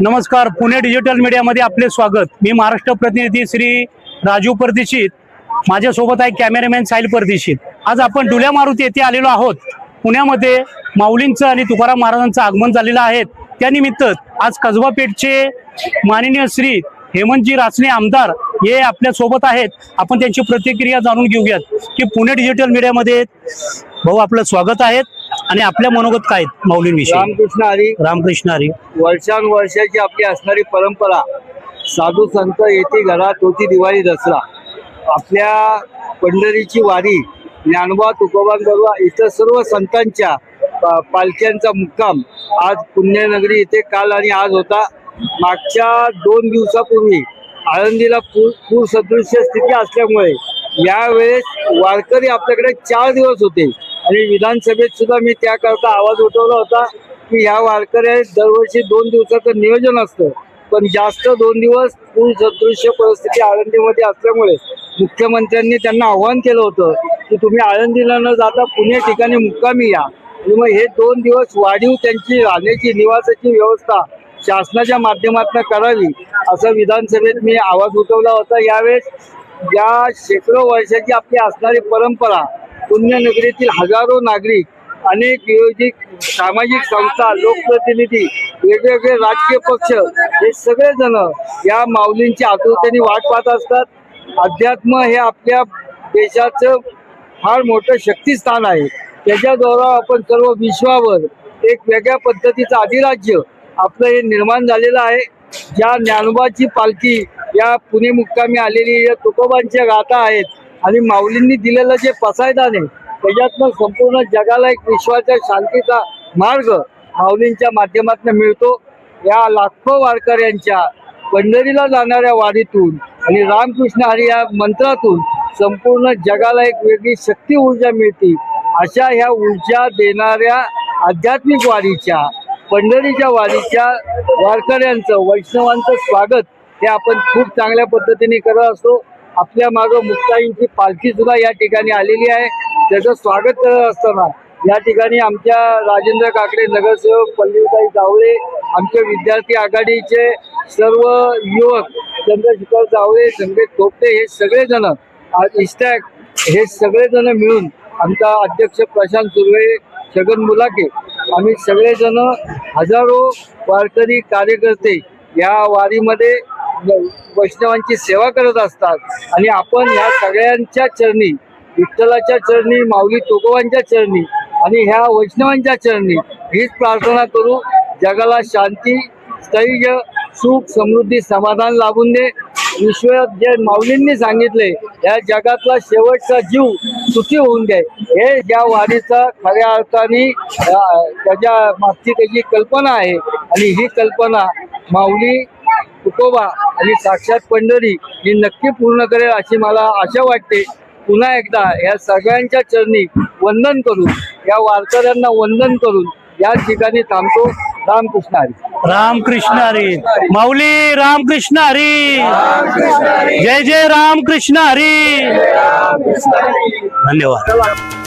नमस्कार, पुणे डिजिटल मीडियामध्ये आपले स्वागत। मी महाराष्ट्र प्रतिनिधी श्री राजू परदेशीत, माझ्यासोबत आहे कॅमेरामॅन साहिल परदेशीत। आज आपण डुल्या मारुती येथे आलेलो आहोत। पुण्यामध्ये माऊलींचं आणि तुकाराम महाराजांचं आगमन झालेलं आहे। त्यानिमित्त आज कसबा पेठचे माननीय श्री हेमंतजी रासने आमदार हे आपल्या सोबत आहेत। आपण त्यांची प्रतिक्रिया जाणून घेऊयात की पुणे डिजिटल मीडियामध्ये भाऊ आपलं स्वागत आहे आणि आपल्या मनोगत काय माऊलींविषयी। रामकृष्ण हरी। रामकृष्ण हरी। वर्षानुवर्षाची आपली असणारी परंपरा, साधू संत येती घरात होती दिवाळी दसरा। आपल्या पंढरीची वारी, ज्ञानोबा तुकोबा गरवा इतर सर्व संतांच्या पालख्यांचा मुक्काम आज पुण्यनगरी इथे काल आणि आज होता। मागच्या 2 दिवसापूर्वी आळंदीला पूर सदृश्य स्थिती असल्यामुळे यावेळेस वारकरी आपल्याकडे 4 दिवस होते आणि विधानसभेत सुद्धा मी त्याकरता आवाज उठवला होता की ह्या वारकऱ्या दरवर्षी 2 दिवसाचं नियोजन असतं, पण जास्त 2 दिवस पूर सदृश्य परिस्थिती आळंदीमध्ये असल्यामुळे मुख्यमंत्र्यांनी त्यांना आव्हान केलं होतं की तुम्ही आळंदीला न जाता पुणे ठिकाणी मुक्कामी या। आणि मग हे 2 दिवस वाढीव त्यांची राहण्याची निवासाची व्यवस्था शासनाच्या माध्यमातून करावी असं विधानसभेत मी आवाज उठवला होता। यावेळेस या शेकडो वर्षाची आपली असणारी परंपरा, पुण्यनगरीतील हजारो नागरिक, अनेक विरोधिक सामाजिक संस्था, लोकप्रतिनिधी, वेगवेगळे राजकीय पक्ष हे सगळेजण या माऊलींची आतुरतेने वाट पाहत असतात। अध्यात्म हे आपल्या देशाचं फार मोठं शक्तिस्थान आहे। त्याच्याद्वारा आपण सर्व विश्वावर एक वेगळ्या पद्धतीचं अधिराज्य आपलं हे निर्माण झालेलं आहे। ज्या ज्ञानोबाची पालखी या पुणे मुक्कामी आलेली या तुकोबांच्या गाथा आहेत आणि माऊलींनी दिलेलं जे पसायदान आहे त्याच्यातनं संपूर्ण जगाला एक विश्वाच्या शांतीचा मार्ग माऊलींच्या माध्यमातून मिळतो। या लाखो वारकऱ्यांच्या पंढरीला जाणाऱ्या वारीतून आणि रामकृष्ण हरी या मंत्रातून संपूर्ण जगाला एक वेगळी शक्ती ऊर्जा मिळते। अशा ह्या ऊर्जा देणाऱ्या आध्यात्मिक वारीच्या, पंढरीच्या वारीच्या वारकऱ्यांचं, वैष्णवांचं स्वागत हे आपण खूप चांगल्या पद्धतीने करत असतो। आपल्या मागं मुक्ताईंची पालखी सुद्धा या ठिकाणी आलेली आहे। त्याचं स्वागत करत असताना या ठिकाणी आमच्या राजेंद्र काकडे नगरसेवक, पल्लवीताई जावळे, आमचे विद्यार्थी आघाडीचे सर्व युवक, चंद्रशेखर जावळे, संकेत थोपटे हे सगळेजण, इस्टॅक हे सगळेजण मिळून, आमचा अध्यक्ष प्रशांत सुर्वे, छगन मुलाके, आम्ही सगळेजण हजारो वारकरी कार्यकर्ते या वारीमध्ये वैष्णवांची सेवा करत असतात। आणि आपण ह्या सगळ्यांच्या चरणी, विठ्ठलाच्या चरणी, माऊली तुकोबांच्या चरणी आणि ह्या वैष्णवांच्या चरणी हीच प्रार्थना करू, जगाला शांती, स्थैर्य, सुख, समृद्धी, समाधान लाभून दे। विश्व जे माऊलींनी सांगितले या जगातला शेवटचा जीव सुखी होऊन दे, हे या वारीचा खऱ्या अर्थाने त्याच्या मागची त्याची कल्पना आहे। आणि ही कल्पना माऊली, तुकोबा आणि साक्षात पंढरी ही नक्की पूर्ण करेल अशी मला आशा वाटते। पुन्हा एकदा या सगळ्यांच्या चरणी वंदन करून, या वारकऱ्यांना वंदन करून या ठिकाणी थांबतो। रामकृष्ण हरी। रामकृष्ण हरी। माऊली रामकृष्ण हरी। जय जय रामकृष्ण हरी। धन्यवाद।